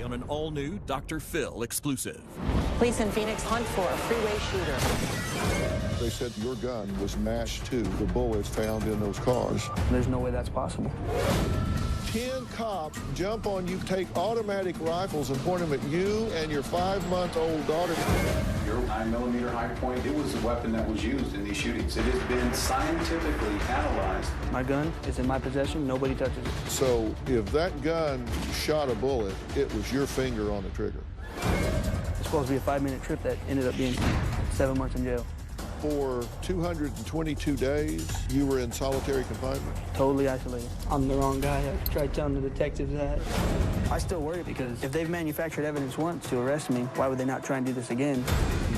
on an all-new Dr. Phil exclusive. Police in Phoenix hunt for a freeway shooter. They said your gun was matched to the bullets found in those cars. There's no way that's possible. 10 cops jump on you, take automatic rifles and point them at you and your 5-month-old daughter. Your 9mm high point, it was the weapon that was used in these shootings. It has been scientifically analyzed. My gun is in my possession. Nobody touches it. So if that gun shot a bullet, it was your finger on the trigger. It's supposed to be a 5-minute trip that ended up being 7 months in jail. For 222 days, you were in solitary confinement? Totally isolated. I'm the wrong guy. I tried telling the detectives that. I still worry because if they've manufactured evidence once to arrest me, why would they not try and do this again?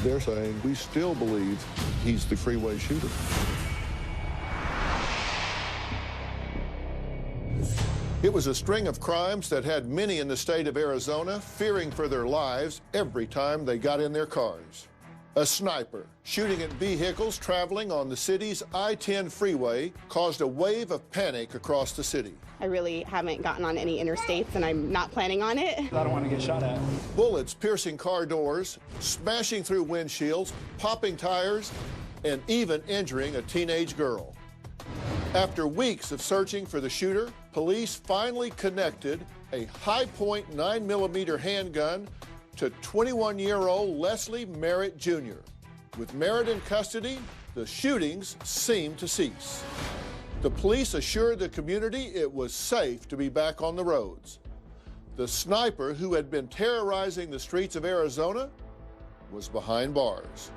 They're saying we still believe he's the freeway shooter. It was a string of crimes that had many in the state of Arizona fearing for their lives every time they got in their cars. A sniper shooting at vehicles traveling on the city's I-10 freeway caused a wave of panic across the city. I really haven't gotten on any interstates, and I'm not planning on it. I don't want to get shot at. Bullets piercing car doors, smashing through windshields, popping tires, and even injuring a teenage girl. After weeks of searching for the shooter, police finally connected a high-point 9mm handgun to 21-year-old Leslie Merritt Jr. With Merritt in custody, the shootings seemed to cease. The police assured the community it was safe to be back on the roads. The sniper who had been terrorizing the streets of Arizona was behind bars.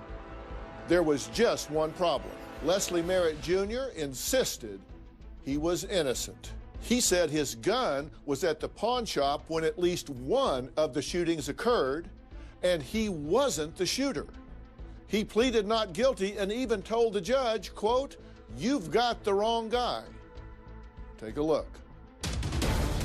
There was just one problem. Leslie Merritt Jr. insisted he was innocent. He said his gun was at the pawn shop when at least one of the shootings occurred, and he wasn't the shooter. He pleaded not guilty and even told the judge, quote, "You've got the wrong guy." Take a look.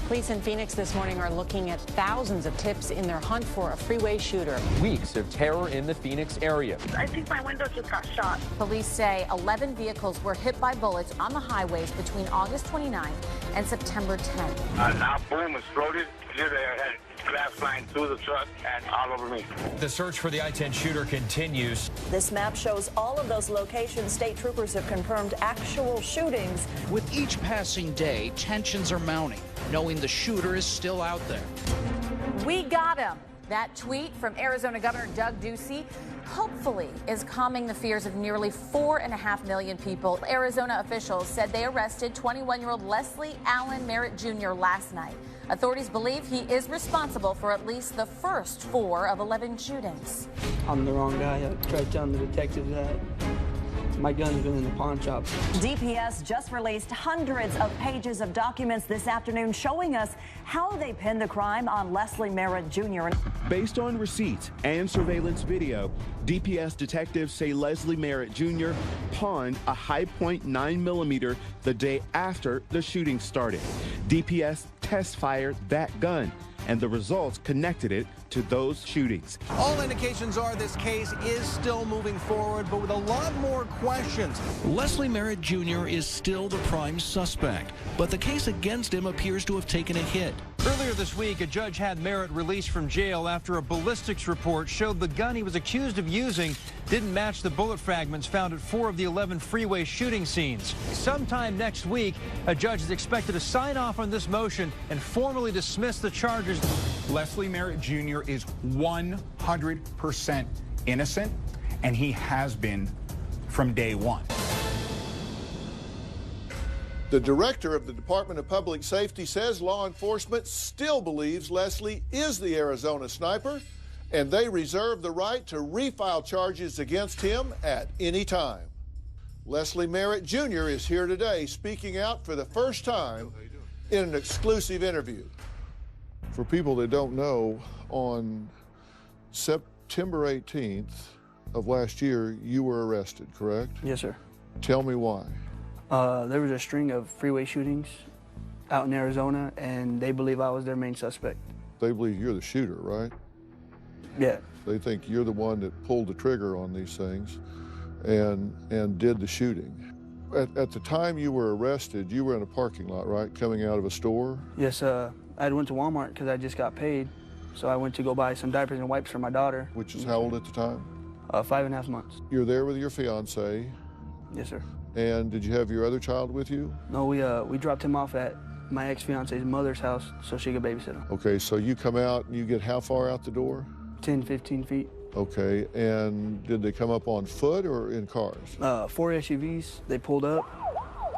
Police in Phoenix this morning are looking at thousands of tips in their hunt for a freeway shooter. Weeks of terror in the Phoenix area. I think my window just got shot. Police say 11 vehicles were hit by bullets on the highways between August 29th and September 10th. Our boom exploded. There had glass flying through the truck and all over me. The search for the I-10 shooter continues. This map shows all of those locations. State troopers have confirmed actual shootings. With each passing day, tensions are mounting, knowing the shooter is still out there. We got him. That tweet from Arizona Governor Doug Ducey hopefully is calming the fears of nearly 4.5 million people. Arizona officials said they arrested 21-year-old Leslie Allen Merritt Jr. last night. Authorities believe he is responsible for at least the first 4 of 11 shootings. I'm the wrong guy. I tried telling the detectives that. My gun's been in the pawn shop. DPS just released hundreds of pages of documents this afternoon showing us how they pinned the crime on Leslie Merritt Jr. Based on receipts and surveillance video, DPS detectives say Leslie Merritt Jr. pawned a high-point 9mm the day after the shooting started. DPS test-fired that gun, and the results connected it to those shootings. All indications are this case is still moving forward, but with a lot more questions. Leslie Merritt Jr. is still the prime suspect, but the case against him appears to have taken a hit. Earlier this week, a judge had Merritt released from jail after a ballistics report showed the gun he was accused of using didn't match the bullet fragments found at 4 of the 11 freeway shooting scenes. Sometime next week, a judge is expected to sign off on this motion and formally dismiss the charges. Leslie Merritt Jr. is 100% innocent, and he has been from day one. The director of the Department of Public Safety says law enforcement still believes Leslie is the Arizona sniper, and they reserve the right to refile charges against him at any time. Leslie Merritt Jr. is here today speaking out for the first time in an exclusive interview. For people that don't know, on September 18th of last year, you were arrested, correct? Yes, sir. Tell me why. There was a string of freeway shootings out in Arizona, and they believe I was their main suspect. They believe you're the shooter, right? Yeah. They think you're the one that pulled the trigger on these things and did the shooting. At the time you were arrested, you were in a parking lot, right? Coming out of a store? Yes, I went to Walmart because I just got paid, So I went to go buy some diapers and wipes for my daughter. Which is how old at the time? 5.5 months. You're there with your fiance. Yes, sir. And did you have your other child with you? No, we dropped him off at my ex-fiance's mother's house so she could babysit him. Okay, so you come out and you get how far out the door? 10, 15 feet. Okay, and did they come up on foot or in cars? 4 SUVs, they pulled up.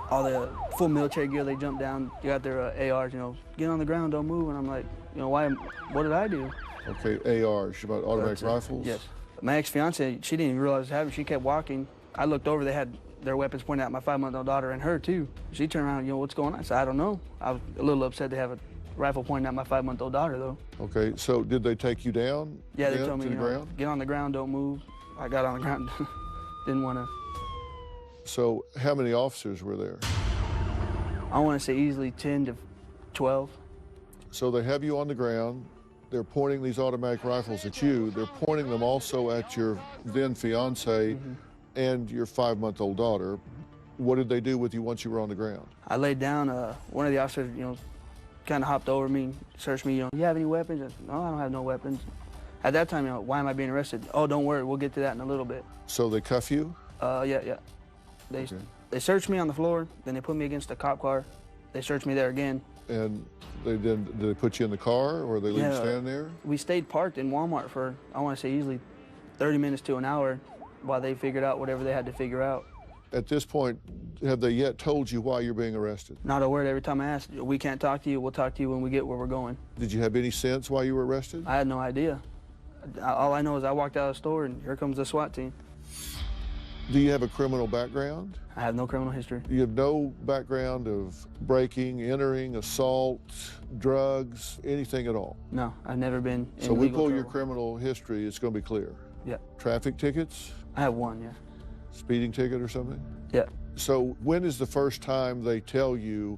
All the full military gear, they jumped down. You got their ARs, get on the ground, don't move. And I'm like, why, what did I do? Okay, ARs, about automatic rifles? Yes. My ex-fiance, she didn't even realize what was happening. She kept walking. I looked over, they had their weapons pointed at my 5-month-old daughter and her too. She turned around, what's going on? I said, I don't know. I was a little upset to have a rifle pointing at my 5-month-old daughter though. Okay, so did they take you down? Yeah, they told me, to the ground? Get on the ground, don't move. I got on the ground, didn't want to. So how many officers were there? I want to say easily 10 to 12. So they have you on the ground. They're pointing these automatic rifles at you. They're pointing them also at your then fiance and your 5-month-old daughter. What did they do with you once you were on the ground? I laid down. One of the officers, kind of hopped over me, searched me. You have any weapons? I said, no, I don't have no weapons. At that time, why am I being arrested? Oh, don't worry, we'll get to that in a little bit. So they cuff you? Yeah. They searched me on the floor, then they put me against a cop car. They searched me there again. And did they put you in the car, or they leave you standing there? We stayed parked in Walmart for, I want to say, easily 30 minutes to an hour while they figured out whatever they had to figure out. At this point, have they yet told you why you're being arrested? Not a word. Every time I asked, we can't talk to you, we'll talk to you when we get where we're going. Did you have any sense why you were arrested? I had no idea. All I know is I walked out of the store and here comes the SWAT team. Do you have a criminal background? I have no criminal history. You have no background of breaking, entering, assault, drugs, anything at all? No, I've never been in So we pull trouble. your criminal history, it's going to be clear? Yeah. Traffic tickets? I have one, yeah. Speeding ticket or something? Yeah. So when is the first time they tell you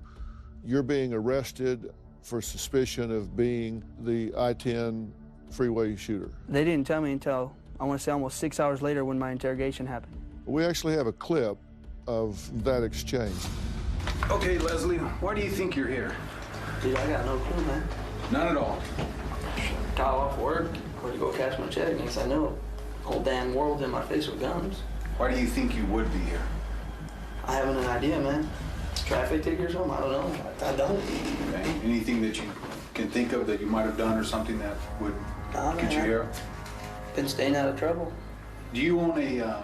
you're being arrested for suspicion of being the I-10 freeway shooter? They didn't tell me until, I want to say, almost 6 hours later when my interrogation happened. We actually have a clip of that exchange. Okay, Leslie, why do you think you're here? Dude, I got no clue, man. None at all. Got off work, where to go cash my check, next I know, whole damn world in my face with guns. Why do you think you would be here? I haven't an idea, man. Traffic ticket or something? I don't know. I don't. Okay. Anything that you can think of that you might have done or something that would get you here? Been staying out of trouble. Do you own a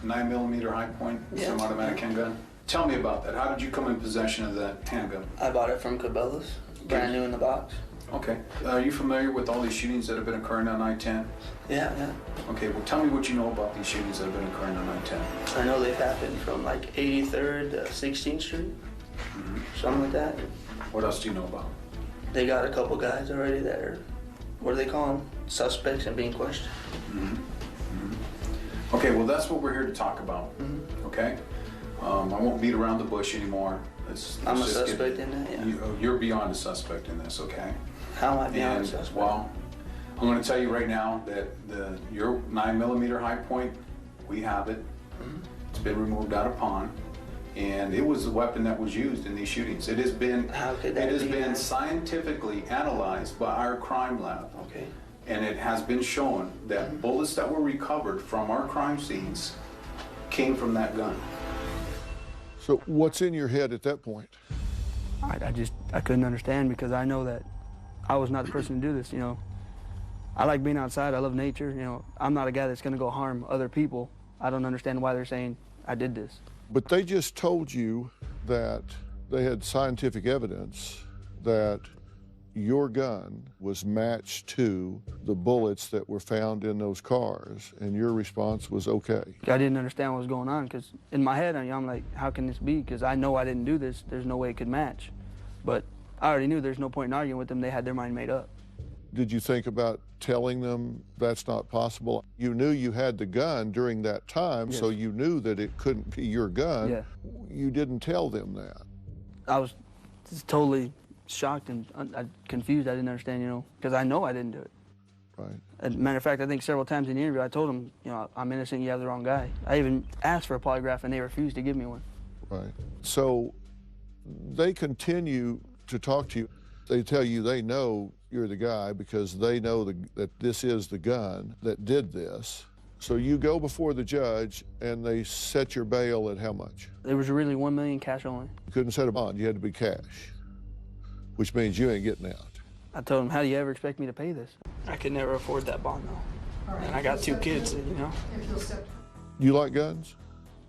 9mm high point semi-automatic handgun? Tell me about that. How did you come in possession of that handgun? I bought it from Cabela's, brand new in the box. Okay. Are you familiar with all these shootings that have been occurring on I-10? Yeah. Okay, well tell me what you know about these shootings that have been occurring on I-10. I know they've happened from like 83rd to 16th Street, something like that. What else do you know about? They got a couple guys already that are, what do they call them? Suspects and being questioned. Okay, well that's what we're here to talk about, okay? I won't beat around the bush anymore. I'm a suspect in that, yeah. You're beyond a suspect in this, okay? How am I beyond a suspect? Well, I'm going to tell you right now that your 9mm high point, we have it. It's been removed out of pawn, and it was the weapon that was used in these shootings. It has been scientifically analyzed by our crime lab. Okay. And it has been shown that bullets that were recovered from our crime scenes came from that gun. So what's in your head at that point? I couldn't understand because I know that I was not the person to do this, I like being outside, I love nature, I'm not a guy that's gonna go harm other people. I don't understand why they're saying I did this. But they just told you that they had scientific evidence that your gun was matched to the bullets that were found in those cars, and your response was okay. I didn't understand what was going on because in my head, I'm like, how can this be? Because I know I didn't do this. There's no way it could match. But I already knew there's no point in arguing with them. They had their mind made up. Did you think about telling them that's not possible? You knew you had the gun during that time, so you knew that it couldn't be your gun. Yeah. You didn't tell them that. I was just totally shocked and confused. I didn't understand, because I know I didn't do it. Right. As a matter of fact, I think several times in the interview, I told them, I'm innocent, you have the wrong guy. I even asked for a polygraph and they refused to give me one. Right. So they continue to talk to you. They tell you they know you're the guy because they know that this is the gun that did this. So you go before the judge and they set your bail at how much? It was really $1 million cash only. You couldn't set a bond, you had to be cash, which means you ain't getting out. I told him, how do you ever expect me to pay this? I could never afford that bond though. And I got 2 kids, you know. You like guns?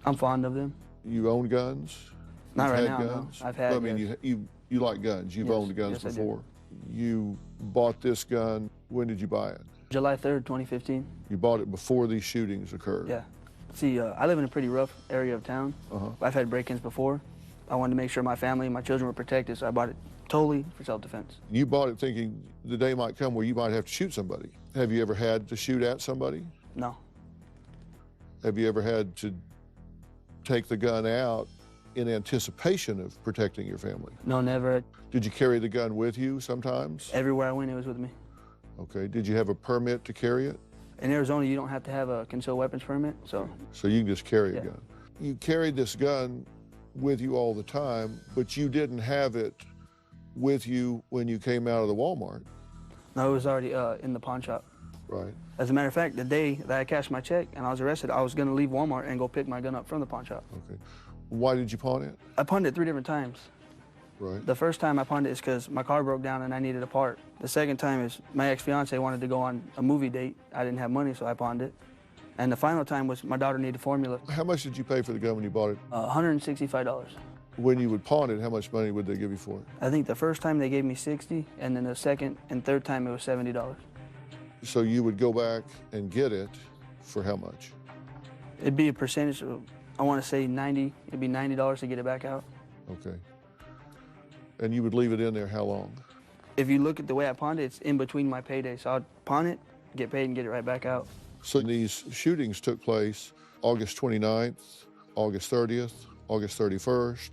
I'm fond of them. You own guns? Not You've right had now, guns? no. I've had Well, I mean, you like guns. You've owned guns yes, before. You bought this gun, when did you buy it? July 3rd, 2015. You bought it before these shootings occurred? Yeah. See, I live in a pretty rough area of town. I've had break-ins before. I wanted to make sure my family and my children were protected, so I bought it totally for self-defense. You bought it thinking the day might come where you might have to shoot somebody. Have you ever had to shoot at somebody? No. Have you ever had to take the gun out in anticipation of protecting your family? No, never. Did you carry the gun with you sometimes? Everywhere I went, it was with me. Okay. Did you have a permit to carry it? In Arizona, you don't have to have a concealed weapons permit, so. So you can just carry a gun. You carried this gun with you all the time, but you didn't have it with you when you came out of the Walmart. No, it was already in the pawn shop. Right. As a matter of fact, the day that I cashed my check and I was arrested, I was going to leave Walmart and go pick my gun up from the pawn shop. Okay. Why did you pawn it? I pawned it 3 different times. Right. The first time I pawned it is because my car broke down and I needed a part. The second time is my ex-fiance wanted to go on a movie date. I didn't have money, so I pawned it. And the final time was my daughter needed formula. How much did you pay for the gun when you bought it? $165. When you would pawn it, how much money would they give you for it? I think the first time they gave me $60, and then the second and third time it was $70. So you would go back and get it for how much? It'd be a percentage of, I want to say 90, it'd be $90 to get it back out. Okay. And you would leave it in there how long? If you look at the way I pawned it, it's in between my payday. So I'd pawn it, get paid, and get it right back out. So these shootings took place August 29th, August 30th, August 31st,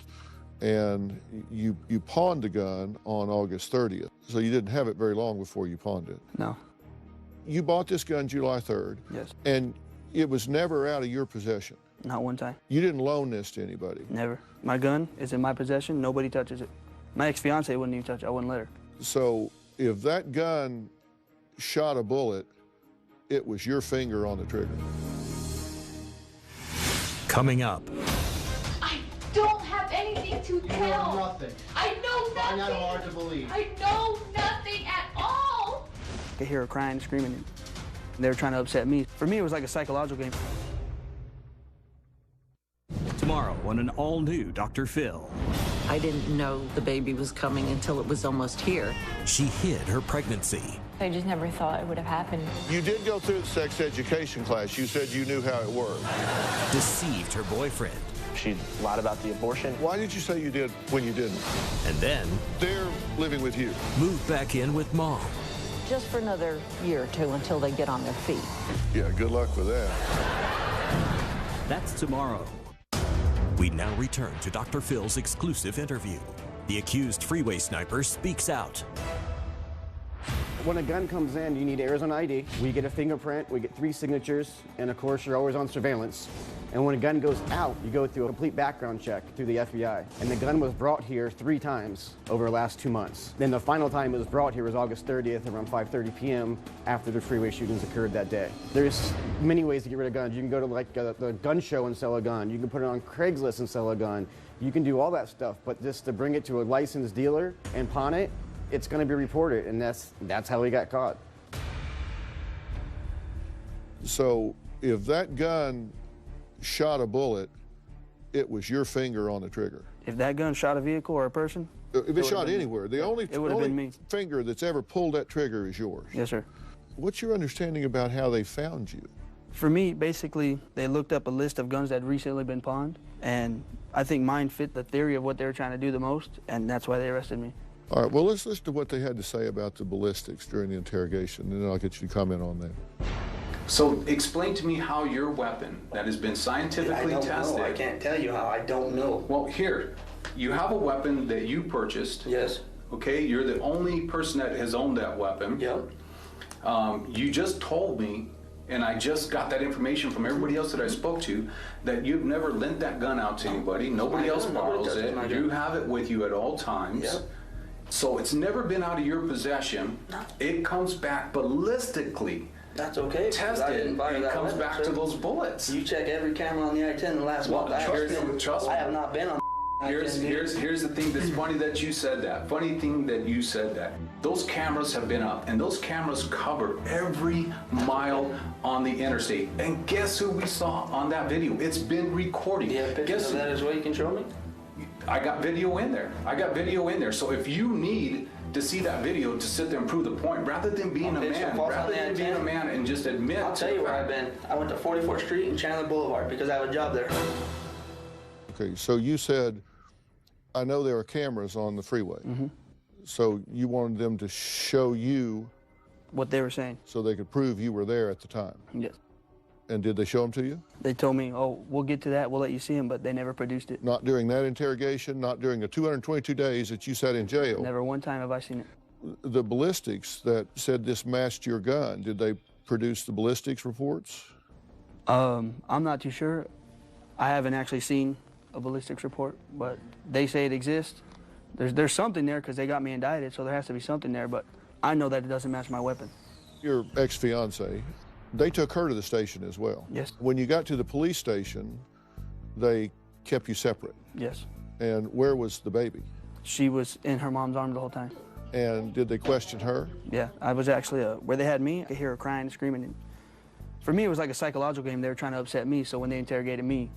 and you pawned the gun on August 30th. So you didn't have it very long before you pawned it. No. You bought this gun July 3rd. Yes. And it was never out of your possession. Not one time. You didn't loan this to anybody. Never. My gun is in my possession. Nobody touches it. My ex-fiance wouldn't even touch it. I wouldn't let her. So if that gun shot a bullet, it was your finger on the trigger. Coming up. I don't have anything to tell. You know nothing. I know nothing. Find out hard to believe. I know nothing at all. I could hear her crying and screaming. And they were trying to upset me. For me, it was like a psychological game. Tomorrow on an all-new Dr. Phil. I didn't know the baby was coming until it was almost here. She hid her pregnancy. I just never thought it would have happened. You did go through the sex education class. You said you knew how it worked. Deceived her boyfriend. She lied about the abortion. Why did you say you did when you didn't? And then... they're living with you. Moved back in with mom. Just for another year or two until they get on their feet. Yeah, good luck with that. That's tomorrow. We now return to Dr. Phil's exclusive interview. The accused freeway sniper speaks out. When a gun comes in, you need Arizona ID. We get a fingerprint, we get 3 signatures, and of course, you're always on surveillance. And when a gun goes out, you go through a complete background check through the FBI. And the gun was brought here 3 times over the last 2 months. Then the final time it was brought here was August 30th around 5:30 p.m. after the freeway shootings occurred that day. There's many ways to get rid of guns. You can go to like the gun show and sell a gun. You can put it on Craigslist and sell a gun. You can do all that stuff, but just to bring it to a licensed dealer and pawn it, it's going to be reported, and that's how he got caught. So if that gun shot a bullet, it was your finger on the trigger. If that gun shot a vehicle or a person? If it shot anywhere, the only been me. finger that's ever pulled that trigger is yours. Yes, sir. What's your understanding about how they found you? For me, basically, they looked up a list of guns that had recently been pawned, and I think mine fit the theory of what they were trying to do the most, and that's why they arrested me. All right, well, let's listen to what they had to say about the ballistics during the interrogation, and then I'll get you to comment on that. So explain to me how your weapon that has been scientifically tested. I can't tell you how. I don't know. Well, here, you have a weapon that you purchased. Yes. Okay, you're the only person that has owned that weapon. Yep. You just told me, and I just got that information from everybody else that I spoke to, that you've never lent that gun out to anybody. Nobody else borrows it. You have it with you at all times. Yep. So it's never been out of your possession. No. It comes back ballistically. That's okay. Tested, and it comes back to those bullets. You check every camera on the I-10 in the last month. Trust me. I have not been on Here's the thing that's funny that you said that. Funny thing that you said that. Those cameras have been up, and those cameras cover every mile on the interstate. And guess who we saw on that video? It's been recording. You have pictures of that as well you can show me? I got video in there. So if you need to see that video to sit there and prove the point, rather than being a man, and just admit. I'll tell you where I've been. I went to 44th Street and Chandler Boulevard because I have a job there. Okay, so you said, I know there are cameras on the freeway. Mm-hmm. So you wanted them to show you what they were saying, so they could prove you were there at the time. Yes. And did they show them to you? They told me, oh, we'll get to that, we'll let you see them, but they never produced it. Not during that interrogation, not during the 222 days that you sat in jail. Never one time have I seen it. The ballistics that said this matched your gun, did they produce the ballistics reports? I'm not too sure. I haven't actually seen a ballistics report, but they say it exists. There's something there because they got me indicted, so there has to be something there, but I know that it doesn't match my weapon. Your ex-fiance, they took her to the station as well. Yes. When you got to the police station, they kept you separate. Yes. And where was the baby? She was in her mom's arms the whole time. And did they question her? Yeah, I was actually, where they had me, I could hear her crying and screaming. And for me, it was like a psychological game. They were trying to upset me, so when they interrogated me.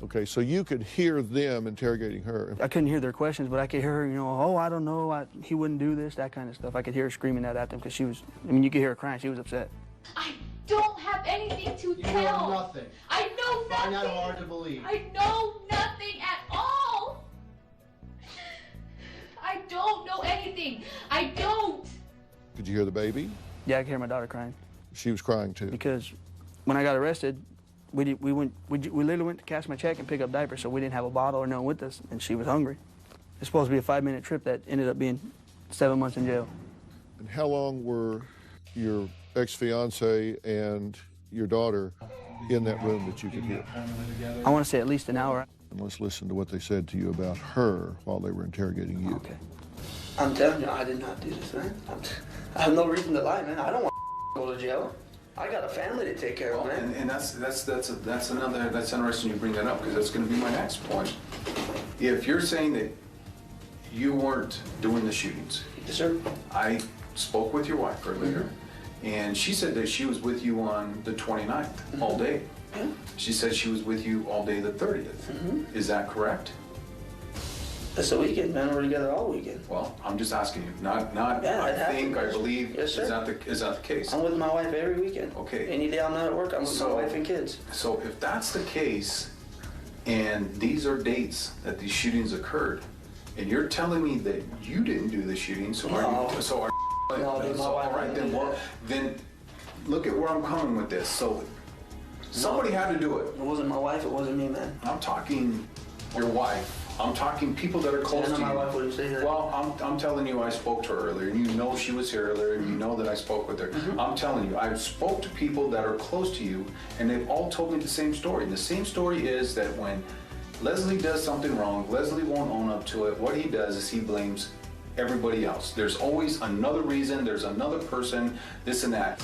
Okay, so you could hear them interrogating her. I couldn't hear their questions, but I could hear her, oh, I don't know, he wouldn't do this, that kind of stuff. I could hear her screaming that at them because she was, you could hear her crying, she was upset. I don't have anything to tell. You know nothing. I know nothing. Find out hard to believe. I know nothing at all. I don't know anything. I don't. Did you hear the baby? Yeah, I could hear my daughter crying. She was crying too. Because when I got arrested, we literally went to cash my check and pick up diapers, so we didn't have a bottle or nothing with us, and she was hungry. It's supposed to be a 5-minute trip that ended up being 7 months in jail. And how long were your ex-fiance and your daughter in that room that you could hear? I want to say at least an hour. And let's listen to what they said to you about her while they were interrogating you. Okay. I'm telling you, I did not do this, man. I have no reason to lie, man. I don't want to go to jail. I got a family to take care of, man. And that's interesting you bring that up because that's going to be my next point. If you're saying that you weren't doing the shootings, yes, sir. I spoke with your wife earlier, and she said that she was with you on the 29th all day. Yeah. She said she was with you all day the 30th. Is that correct? It's a weekend, man. We're together all weekend. Well, I'm just asking you. Not. Yeah, I think. I believe. Yes, sir. Is that the case? I'm with my wife every weekend. Okay. Any day I'm not at work, I'm with my wife and kids. So if that's the case, and these are dates that these shootings occurred, and you're telling me that you didn't do the shooting, so then look at where I'm coming with this. So somebody had to do it. It wasn't my wife. It wasn't me, man. I'm talking your wife. I'm talking people that are close to you. My wife wouldn't say that. Well, I'm telling you, I spoke to her earlier, and you know she was here earlier, and you know that I spoke with her. I'm telling you, I spoke to people that are close to you, and they've all told me the same story. And the same story is that when Leslie does something wrong, Leslie won't own up to it. What he does is he blames everybody else. There's always another reason, there's another person, this and that.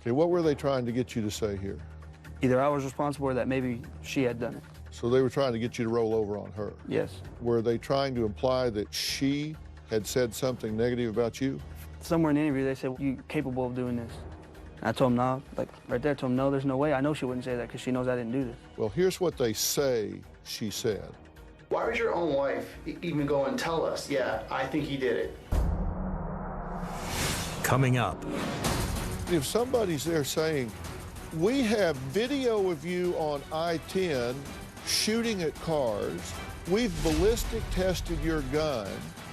Okay, what were they trying to get you to say here? Either I was responsible or that maybe she had done it. So they were trying to get you to roll over on her? Yes. Were they trying to imply that she had said something negative about you? Somewhere in the interview they said, you're capable of doing this. And I told them no, like right there, I told them no, there's no way. I know she wouldn't say that because she knows I didn't do this. Well, here's what they say she said. Why would your own wife even go and tell us, yeah, I think he did it? Coming up. If somebody's there saying, we have video of you on I-10 shooting at cars, we've ballistic tested your gun,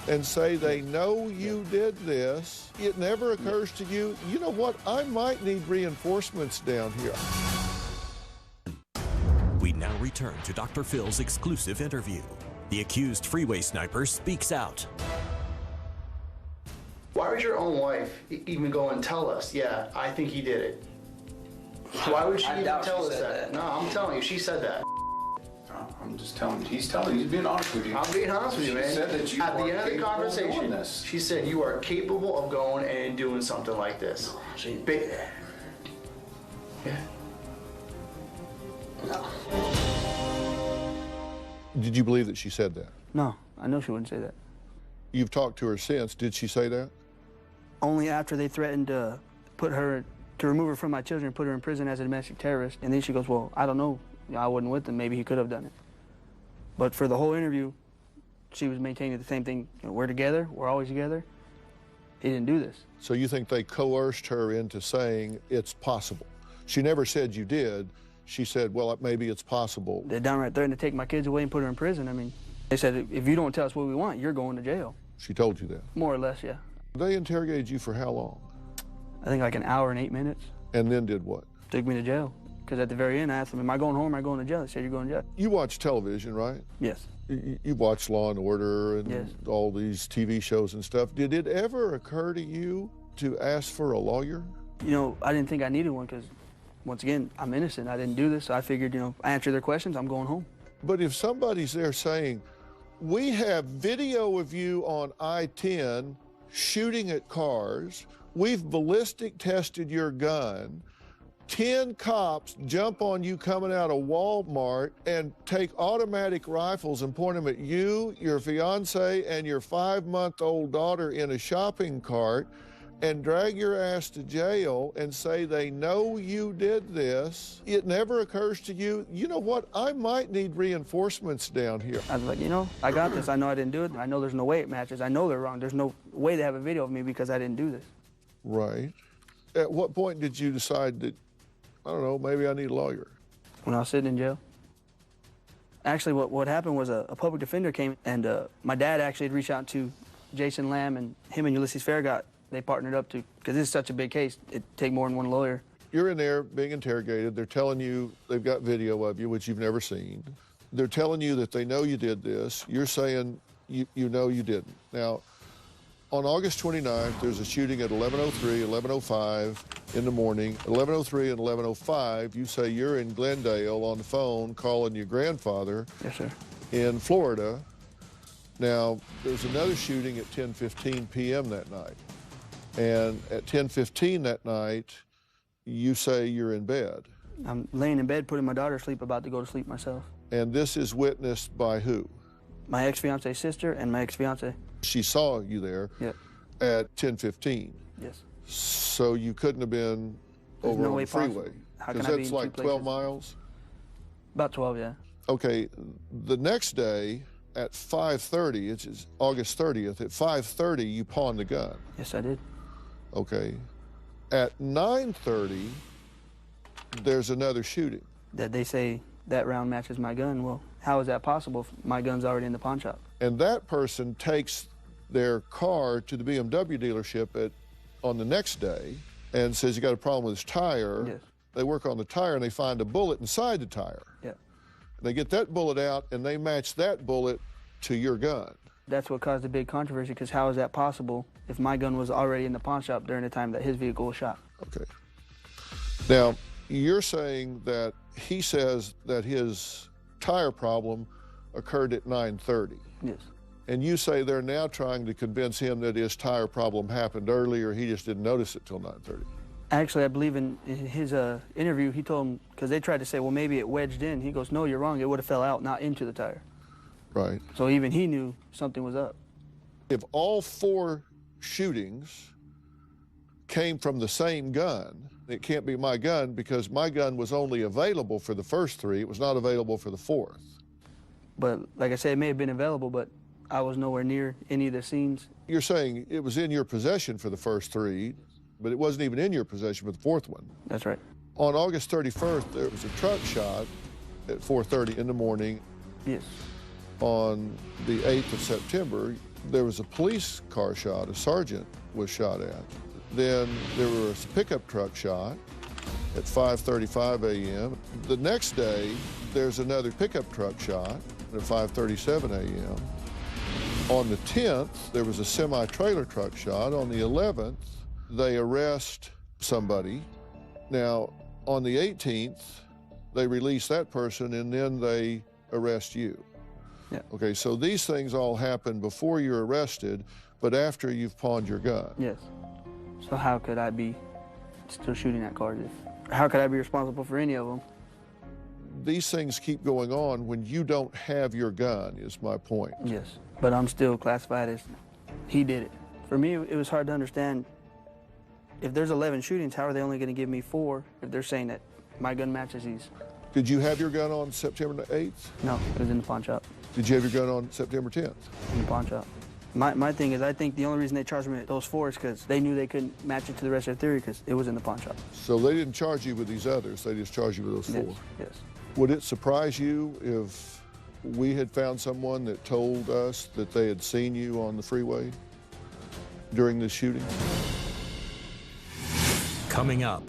and say they know you did this, it never occurs to you, you know what, I might need reinforcements down here. We now return to Dr. Phil's exclusive interview. The accused freeway sniper speaks out. Why would your own wife even go and tell us, yeah, I think he did it? Why would she even tell us that? No, I'm telling you, she said that. I'm just telling you. He's being honest with you. I'm being honest with you, man. She said that you at the are end of the capable of doing conversation, this. she said you are capable of going and doing something like this. Yeah. No. Did you believe that she said that? No, I know she wouldn't say that. You've talked to her since. Did she say that? Only after they threatened to remove her from my children and put her in prison as a domestic terrorist. And then she goes, well, I don't know. I wasn't with him. Maybe he could have done it. But for the whole interview, she was maintaining the same thing. You know, we're together. We're always together. He didn't do this. So you think they coerced her into saying it's possible? She never said you did. She said, well, maybe it's possible. They downright threatened to take my kids away and put her in prison. I mean, they said, if you don't tell us what we want, you're going to jail. She told you that? More or less, yeah. They interrogated you for how long? I think like an hour and 8 minutes. And then did what? Took me to jail. Because at the very end, I asked them, am I going home or am I going to jail? They said, you're going to jail. You watch television, right? Yes. You watch Law and Order and yes. all these TV shows and stuff. Did it ever occur to you to ask for a lawyer? You know, I didn't think I needed one because, once again, I'm innocent. I didn't do this. So I figured, you know, I answer their questions, I'm going home. But if somebody's there saying, we have video of you on I-10 shooting at cars, we've ballistic tested your gun, 10 cops jump on you coming out of Walmart and take automatic rifles and point them at you, your fiance, and your 5-month-old daughter in a shopping cart and drag your ass to jail and say they know you did this, it never occurs to you, you know what, I might need reinforcements down here. I was like, you know, I got this. I know I didn't do it. I know there's no way it matches. I know they're wrong. There's no way to have a video of me because I didn't do this. Right. At what point did you decide that, I don't know, maybe I need a lawyer? When I was sitting in jail. Actually, what happened was a public defender came, and my dad actually had reached out to Jason Lamb, and him and Ulysses Farragut, they partnered up to, because this is such a big case, it'd take more than one lawyer. You're in there being interrogated. They're telling you they've got video of you, which you've never seen. They're telling you that they know you did this. You're saying you know you didn't. Now, on August 29th, there's a shooting at 11:03, 11:05 in the morning. 11:03 and 11:05, you say you're in Glendale on the phone calling your grandfather. Yes, sir. In Florida. Now, there's another shooting at 10:15 p.m. that night. And at 10:15 that night, you say you're in bed. I'm laying in bed, putting my daughter to sleep, about to go to sleep myself. And this is witnessed by who? My ex-fiance's sister and my ex-fiance. She saw you there at 10:15. Yes. So you couldn't have been over on the freeway. Because that's like 12 miles? About 12, yeah. Okay, the next day at 5:30, it's August 30th, at 5:30 you pawned the gun. Yes, I did. Okay. At 9:30, there's another shooting. That they say that round matches my gun. Well, how is that possible if my gun's already in the pawn shop? And that person takes their car to the BMW dealership on the next day and says you got a problem with his tire. Yes. They work on the tire and they find a bullet inside the tire. Yeah. They get that bullet out and they match that bullet to your gun. That's what caused a big controversy, because how is that possible if my gun was already in the pawn shop during the time that his vehicle was shot? Okay. Now, you're saying that he says that his tire problem occurred at 9:30. Yes. And you say they're now trying to convince him that his tire problem happened earlier, he just didn't notice it till 9:30. Actually, I believe in his interview, he told him, because they tried to say, well, maybe it wedged in. He goes, no, you're wrong. It would have fell out, not into the tire. Right. So even he knew something was up. If all 4 shootings came from the same gun, it can't be my gun because my gun was only available for the first 3. It was not available for the 4th. But like I said, it may have been available, but I was nowhere near any of the scenes. You're saying it was in your possession for the first 3, but it wasn't even in your possession for the 4th one. That's right. On August 31st, there was a truck shot at 4:30 in the morning. Yes. On the 8th of September, there was a police car shot. A sergeant was shot at. Then there was a pickup truck shot at 5:35 a.m. The next day, there's another pickup truck shot at 5:37 a.m. On the 10th, there was a semi-trailer truck shot. On the 11th, they arrest somebody. Now, on the 18th, they release that person, and then they arrest you. Yeah. Okay, so these things all happen before you're arrested, but after you've pawned your gun. Yes. So how could I be still shooting at cars? How could I be responsible for any of them? These things keep going on when you don't have your gun, is my point. Yes, but I'm still classified as he did it. For me, it was hard to understand. If there's 11 shootings, how are they only going to give me 4 if they're saying that my gun matches these? Did you have your gun on September 8th? No, it was in the pawn shop. Did you have your gun on September 10th? In the pawn shop. My thing is, I think the only reason they charged me with those 4 is because they knew they couldn't match it to the rest of their theory because it was in the pawn shop. So they didn't charge you with these others, they just charged you with those 4? Yes, yes. Would it surprise you if we had found someone that told us that they had seen you on the freeway during this shooting? Coming up.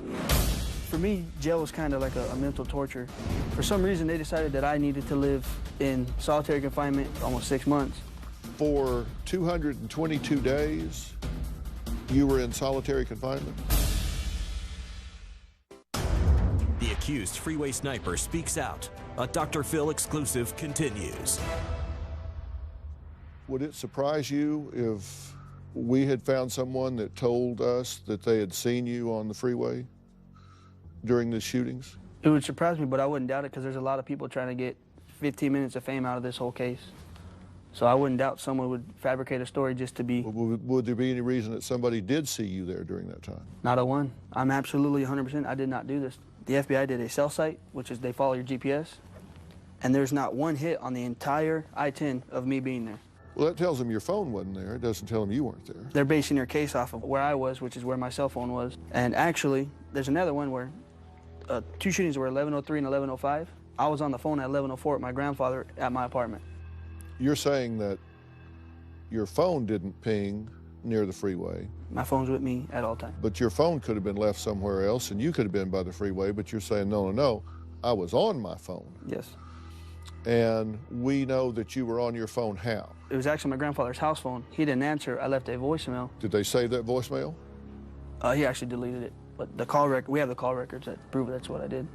For me, jail was kind of like a mental torture. For some reason, they decided that I needed to live in solitary confinement almost 6 months. For 222 days, you were in solitary confinement? The accused freeway sniper speaks out. A Dr. Phil exclusive continues. Would it surprise you if we had found someone that told us that they had seen you on the freeway during the shootings? It would surprise me, but I wouldn't doubt it because there's a lot of people trying to get 15 minutes of fame out of this whole case. So I wouldn't doubt someone would fabricate a story just to be... Would there be any reason that somebody did see you there during that time? Not a one. I'm absolutely 100%. I did not do this. The FBI did a cell site, which is they follow your GPS, and there's not one hit on the entire I-10 of me being there. Well, that tells them your phone wasn't there. It doesn't tell them you weren't there. They're basing their case off of where I was, which is where my cell phone was. And actually, there's another one where 2 shootings were 11:03 and 11:05. I was on the phone at 11:04 with my grandfather at my apartment. You're saying that your phone didn't ping near the freeway. My phone's with me at all times. But your phone could have been left somewhere else, and you could have been by the freeway, but you're saying, no, no, no, I was on my phone. Yes. And we know that you were on your phone how? It was actually my grandfather's house phone. He didn't answer. I left a voicemail. Did they save that voicemail? He actually deleted it. But the call record, we have the call records that prove that's what I did.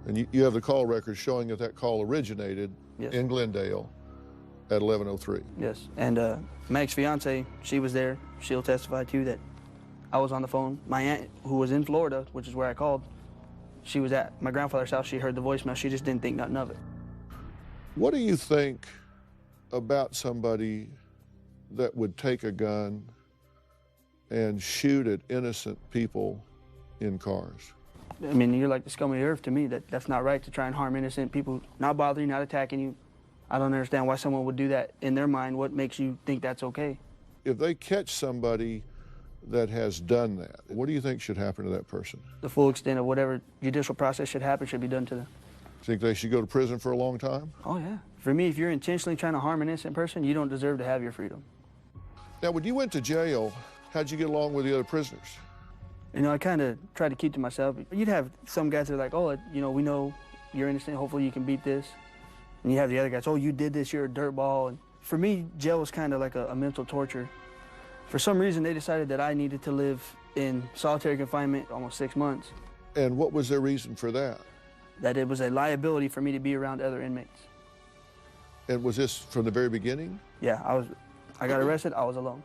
And you have the call records showing that that call originated Yes. in Glendale at 11:03. Yes, and my ex-fiance, she was there. She'll testify too that I was on the phone. My aunt, who was in Florida, which is where I called, she was at my grandfather's house. She heard the voicemail. She just didn't think nothing of it. What do you think about somebody that would take a gun and shoot at innocent people in cars? I mean, you're like the scum of the earth to me. That's not right to try and harm innocent people, not bothering you, not attacking you. I don't understand why someone would do that in their mind. What makes you think that's okay? If they catch somebody that has done that, what do you think should happen to that person? The full extent of whatever judicial process should happen should be done to them. Think they should go to prison for a long time? Oh, yeah. For me, if you're intentionally trying to harm an innocent person, you don't deserve to have your freedom. Now, when you went to jail, how'd you get along with the other prisoners? You know, I kind of tried to keep to myself. You'd have some guys that are like, oh, you know, we know you're innocent. Hopefully you can beat this. And you have the other guys, oh, you did this, you're a dirtball. And for me, jail was kind of like a mental torture. For some reason, they decided that I needed to live in solitary confinement almost 6 months. And what was their reason for that? That it was a liability for me to be around other inmates. And was this from the very beginning? Yeah, I got arrested, I was alone.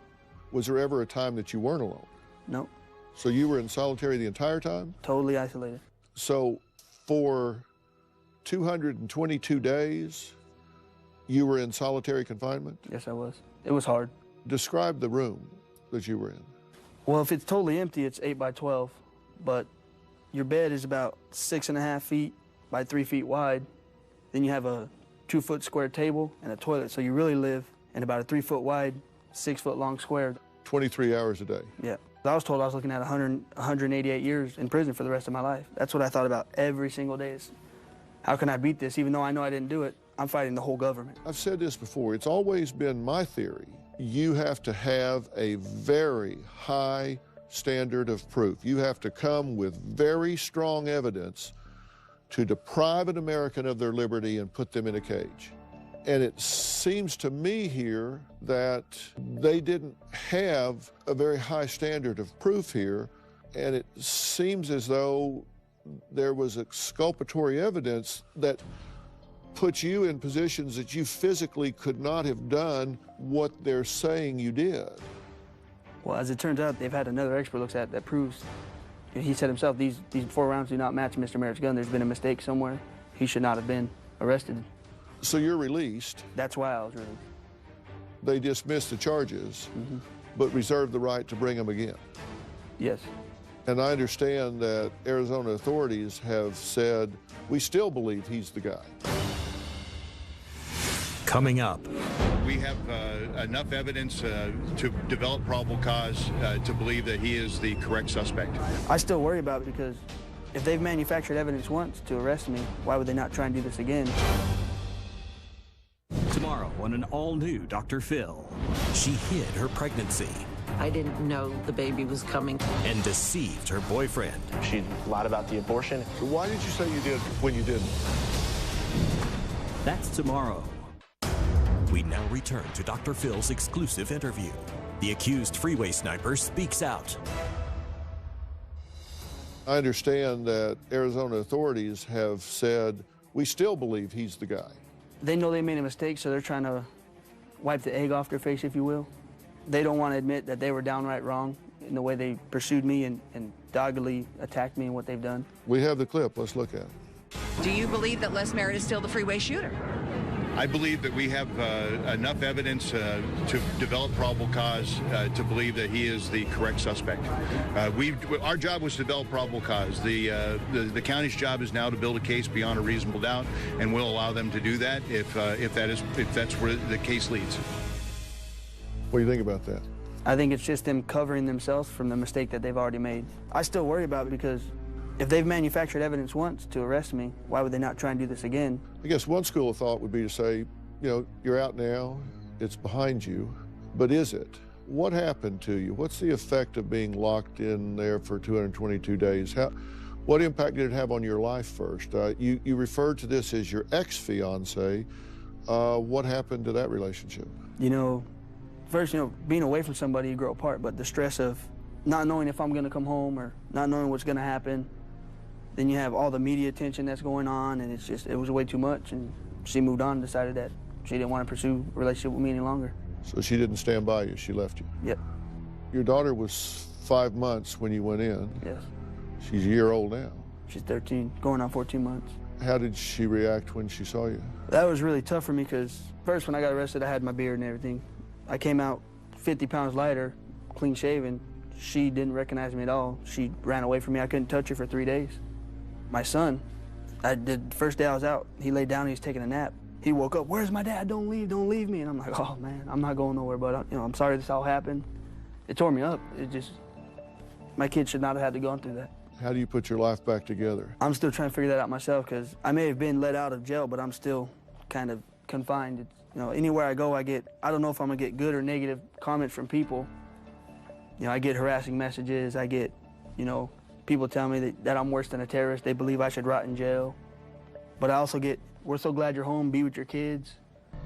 Was there ever a time that you weren't alone? No. So you were in solitary the entire time? Totally isolated. So for 222 days, you were in solitary confinement? Yes, I was. It was hard. Describe the room that you were in. Well, if it's totally empty, it's 8 by 12, but your bed is about 6.5 feet by 3 feet wide. Then you have a 2-foot square table and a toilet, so you really live in about a 3-foot wide, 6-foot long square. 23 hours a day? Yeah. I was told I was looking at 188 years in prison for the rest of my life. That's what I thought about every single day. Is how can I beat this? Even though I know I didn't do it, I'm fighting the whole government. I've said this before. It's always been my theory. You have to have a very high standard of proof. You have to come with very strong evidence to deprive an American of their liberty and put them in a cage. And it seems to me here that they didn't have a very high standard of proof here, and it seems as though there was exculpatory evidence that put you in positions that you physically could not have done what they're saying you did. Well, as it turns out, they've had another expert looks at that proves, he said himself, these 4 rounds do not match Mr. Merritt's gun. There's been a mistake somewhere. He should not have been arrested. So you're released. That's why I was released. They dismissed the charges, but reserved the right to bring them again. Yes. And I understand that Arizona authorities have said, we still believe he's the guy. Coming up. We have enough evidence to develop probable cause to believe that he is the correct suspect. I still worry about it because if they've manufactured evidence once to arrest me, why would they not try and do this again? Tomorrow on an all-new Dr. Phil. She hid her pregnancy. I didn't know the baby was coming. And deceived her boyfriend. She lied about the abortion. So why did you say you did when you didn't? That's tomorrow. We now return to Dr. Phil's exclusive interview. The accused freeway sniper speaks out. I understand that Arizona authorities have said, we still believe he's the guy. They know they made a mistake, so they're trying to wipe the egg off their face, if you will. They don't want to admit that they were downright wrong in the way they pursued me and doggedly attacked me and what they've done. We have the clip. Let's look at it. Do you believe that Les Merritt is still the freeway shooter? I believe that we have enough evidence to develop probable cause to believe that he is the correct suspect. Our job was to develop probable cause. The county's job is now to build a case beyond a reasonable doubt, and we'll allow them to do that if that's where the case leads. What do you think about that? I think it's just them covering themselves from the mistake that they've already made. I still worry about it because if they've manufactured evidence once to arrest me, why would they not try and do this again? I guess one school of thought would be to say, you know, you're out now, it's behind you, but is it? What happened to you? What's the effect of being locked in there for 222 days? What impact did it have on your life first? You referred to this as your ex-fiance. What happened to that relationship? You know, first, being away from somebody, you grow apart, but the stress of not knowing if I'm gonna come home or not knowing what's gonna happen, then you have all the media attention that's going on, and it was way too much, and she moved on and decided that she didn't want to pursue a relationship with me any longer. So she didn't stand by you, she left you? Yep. Your daughter was 5 months when you went in. Yes. She's a year old now. She's 13, going on 14 months. How did she react when she saw you? That was really tough for me because first when I got arrested, I had my beard and everything. I came out 50 pounds lighter, clean shaven. She didn't recognize me at all. She ran away from me. I couldn't touch her for 3 days. My son, the first day I was out, he laid down, he was taking a nap. He woke up, where's my dad? Don't leave me. And I'm like, oh man, I'm not going nowhere, but I'm sorry this all happened. It tore me up. My kid should not have had to go through that. How do you put your life back together? I'm still trying to figure that out myself because I may have been let out of jail, but I'm still kind of confined. Anywhere I go, I don't know if I'm gonna get good or negative comments from people. I get harassing messages, I get, people tell me that I'm worse than a terrorist. They believe I should rot in jail. But I also get, we're so glad you're home, be with your kids.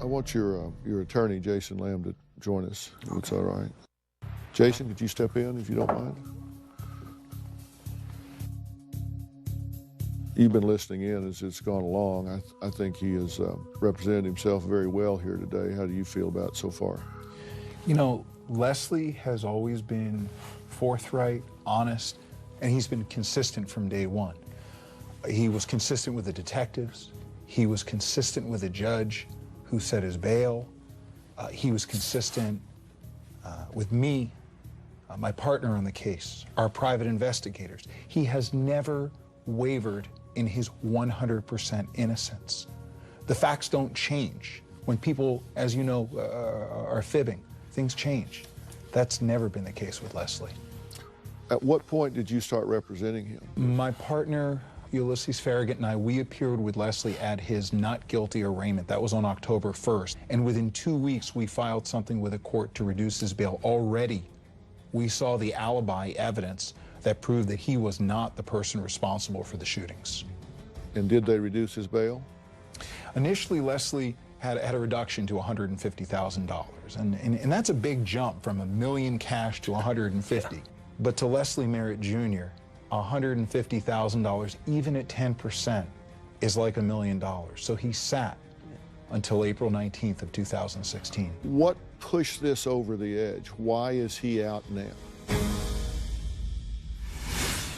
I want your attorney, Jason Lamb, to join us, if it's all right. Jason, could you step in if you don't mind? You've been listening in as it's gone along. I think he has represented himself very well here today. How do you feel about it so far? Leslie has always been forthright, honest, and he's been consistent from day one. He was consistent with the detectives. He was consistent with the judge who set his bail. He was consistent with me, my partner on the case, our private investigators. He has never wavered in his 100% innocence. The facts don't change. When people, as you know, are fibbing, things change. That's never been the case with Leslie. At what point did you start representing him? My partner, Ulysses Farragut, and I, we appeared with Leslie at his not guilty arraignment. That was on October 1st. And within 2 weeks, we filed something with the court to reduce his bail. Already, we saw the alibi evidence that proved that he was not the person responsible for the shootings. And did they reduce his bail? Initially, Leslie had a reduction to $150,000. And that's a big jump from $1 million cash to $150,000. But to Leslie Merritt Jr., $150,000, even at 10%, is like $1 million. So he sat until April 19th of 2016. What pushed this over the edge? Why is he out now?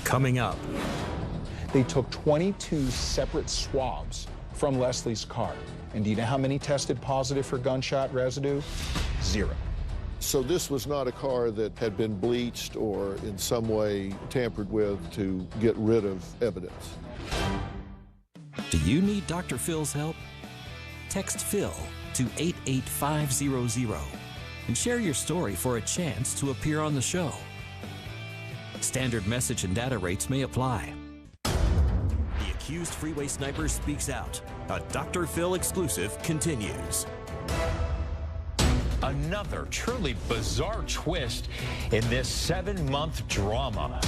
Coming up. They took 22 separate swabs from Leslie's car. And do you know how many tested positive for gunshot residue? 0. So this was not a car that had been bleached or in some way tampered with to get rid of evidence. Do you need Dr. Phil's help? Text Phil to 88500 and share your story for a chance to appear on the show. Standard message and data rates may apply. The accused freeway sniper speaks out. A Dr. Phil exclusive continues. Another truly bizarre twist in this 7-month drama.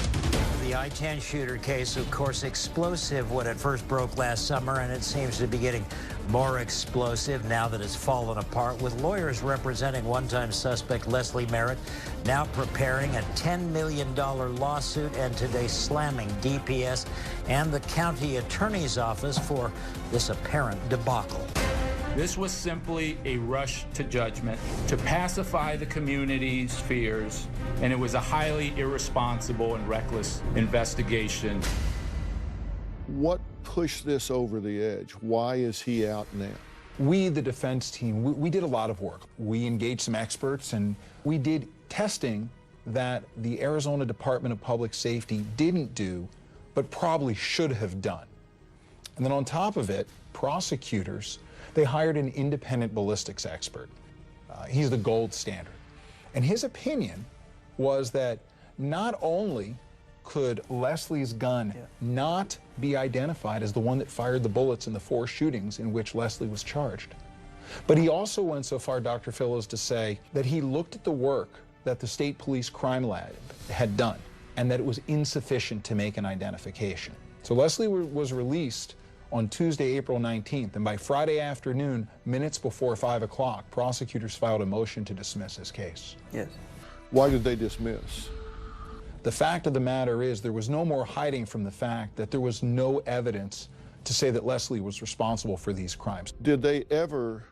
The I-10 shooter case, of course, explosive when it first broke last summer, and it seems to be getting more explosive now that it's fallen apart, with lawyers representing one-time suspect Leslie Merritt now preparing a $10 million lawsuit and today slamming DPS and the county attorney's office for this apparent debacle. This was simply a rush to judgment to pacify the community's fears, and it was a highly irresponsible and reckless investigation. What pushed this over the edge? Why is he out now? We, the defense team, we did a lot of work. We engaged some experts, and we did testing that the Arizona Department of Public Safety didn't do, but probably should have done. And then on top of it, prosecutors, they hired an independent ballistics expert. He's the gold standard. And his opinion was that not only could Leslie's gun not be identified as the one that fired the bullets in the 4 shootings in which Leslie was charged, but he also went so far, Dr. Phil, as to say that he looked at the work that the State Police Crime Lab had done and that it was insufficient to make an identification. So Leslie was released on Tuesday, April 19th, and by Friday afternoon, minutes before 5 o'clock, prosecutors filed a motion to dismiss his case. Yes. Why did they dismiss? The fact of the matter is there was no more hiding from the fact that there was no evidence to say that Leslie was responsible for these crimes. Did they ever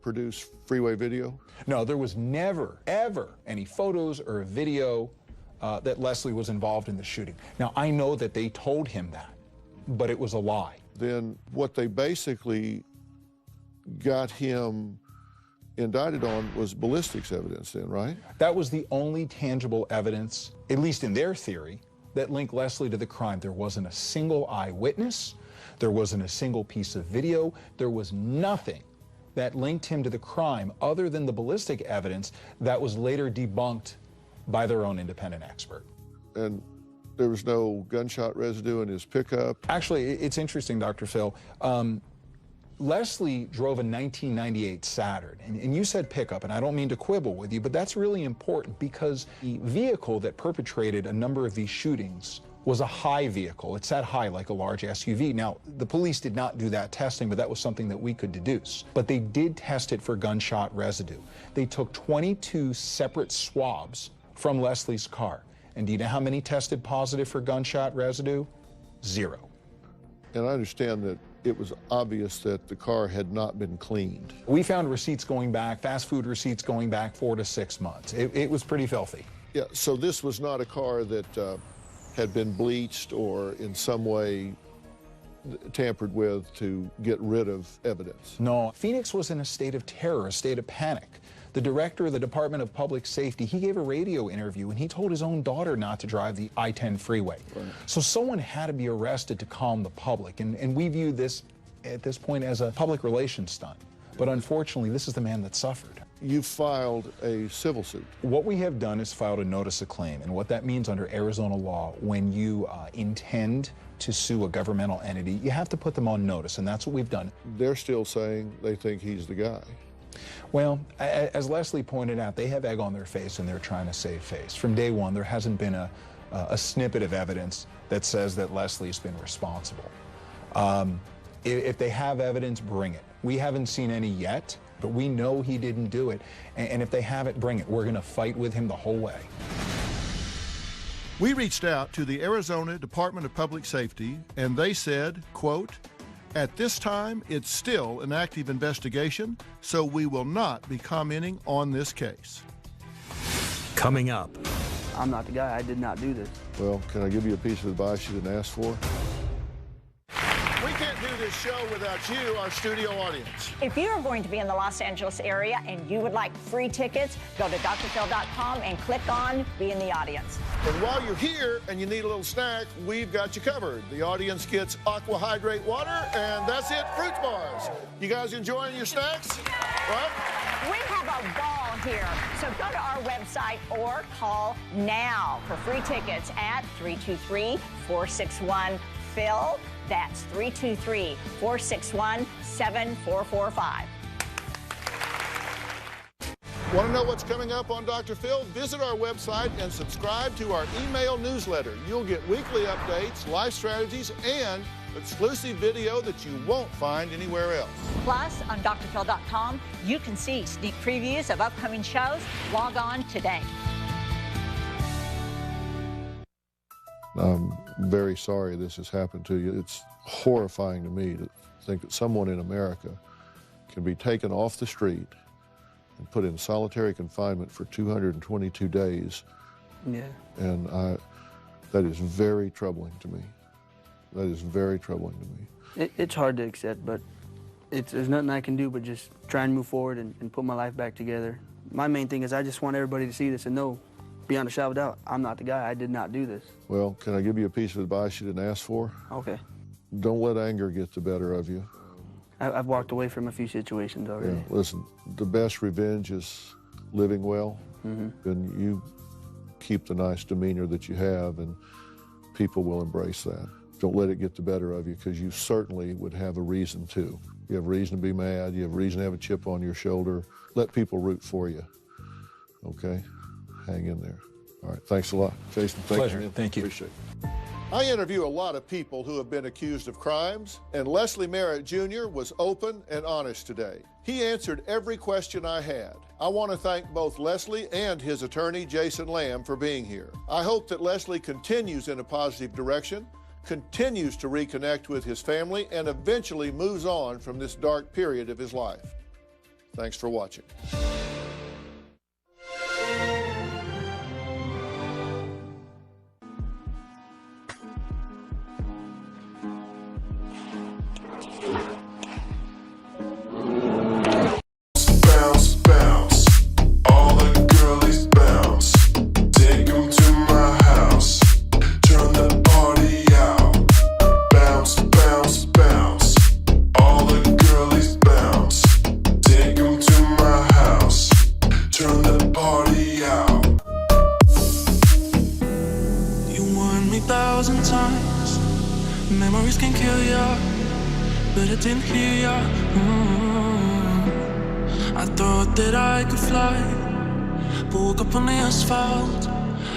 produce freeway video? No, there was never, ever any photos or video that Leslie was involved in the shooting. Now, I know that they told him that, but it was a lie. Then what they basically got him indicted on was ballistics evidence then, right? That was the only tangible evidence, at least in their theory, that linked Leslie to the crime. There wasn't a single eyewitness. There wasn't a single piece of video. There was nothing that linked him to the crime other than the ballistic evidence that was later debunked by their own independent expert. And there was no gunshot residue in his pickup? Actually, it's interesting, Dr. Phil. Leslie drove a 1998 Saturn, and you said pickup, and I don't mean to quibble with you, but that's really important because the vehicle that perpetrated a number of these shootings was a high vehicle. It sat high like a large SUV. Now, the police did not do that testing, but that was something that we could deduce. But they did test it for gunshot residue. They took 22 separate swabs from Leslie's car. And do you know how many tested positive for gunshot residue? 0. And I understand that it was obvious that the car had not been cleaned. We found receipts going back, fast food receipts going back 4 to 6 months. It was pretty filthy. Yeah, so this was not a car that had been bleached or in some way tampered with to get rid of evidence. No, Phoenix was in a state of terror, a state of panic. The director of the Department of Public Safety, he gave a radio interview and he told his own daughter not to drive the I-10 freeway. Right. So someone had to be arrested to calm the public, and we view this at this point as a public relations stunt. But unfortunately, this is the man that suffered. You filed a civil suit. What we have done is filed a notice of claim, and what that means under Arizona law, when you intend to sue a governmental entity, you have to put them on notice, and that's what we've done. They're still saying they think he's the guy. Well, as Leslie pointed out, they have egg on their face and they're trying to save face. From day one, there hasn't been a snippet of evidence that says that Leslie's been responsible. If they have evidence, bring it. We haven't seen any yet, but we know he didn't do it. And if they have it, bring it. We're going to fight with him the whole way. We reached out to the Arizona Department of Public Safety, and they said, quote, At this time, it's still an active investigation, so we will not be commenting on this case. Coming up. I'm not the guy. I did not do this. Well, can I give you a piece of advice you didn't ask for? We can't do this show without you, our studio audience. If you are going to be in the Los Angeles area and you would like free tickets, go to drphil.com and click on Be in the Audience. And while you're here and you need a little snack, we've got you covered. The audience gets Aqua Hydrate water, and that's it, fruit bars. You guys enjoying your snacks? Right? We have a ball here, so go to our website or call now for free tickets at 323-461-PHIL. That's 323-461-7445. Want to know what's coming up on Dr. Phil? Visit our website and subscribe to our email newsletter. You'll get weekly updates, life strategies, and exclusive video that you won't find anywhere else. Plus, on drphil.com, you can see sneak previews of upcoming shows. Log on today. I'm very sorry this has happened to you. It's horrifying to me to think that someone in America can be taken off the street and put in solitary confinement for 222 days. Yeah. And that is very troubling to me. That is very troubling to me. It's hard to accept, but there's nothing I can do but just try and move forward and put my life back together. My main thing is I just want everybody to see this and know, beyond a shadow of doubt, I'm not the guy. I did not do this. Well, can I give you a piece of advice you didn't ask for? Okay. Don't let anger get the better of you. I've walked away from a few situations already. Yeah, listen, the best revenge is living well. Mm-hmm. And you keep the nice demeanor that you have, and people will embrace that. Don't let it get the better of you, because you certainly would have a reason to. You have reason to be mad. You have reason to have a chip on your shoulder. Let people root for you. Okay? Hang in there. All right. Thanks a lot. Jason, Pleasure. Thank you. Appreciate it. I interview a lot of people who have been accused of crimes, and Leslie Merritt Jr. was open and honest today. He answered every question I had. I want to thank both Leslie and his attorney, Jason Lamb, for being here. I hope that Leslie continues in a positive direction, continues to reconnect with his family, and eventually moves on from this dark period of his life. Thanks for watching.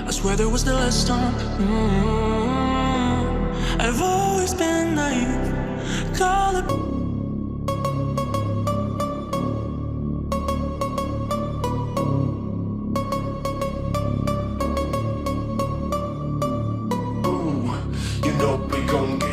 I swear there was the last time. I've always been naive. Call it. Ooh, you know we gon' get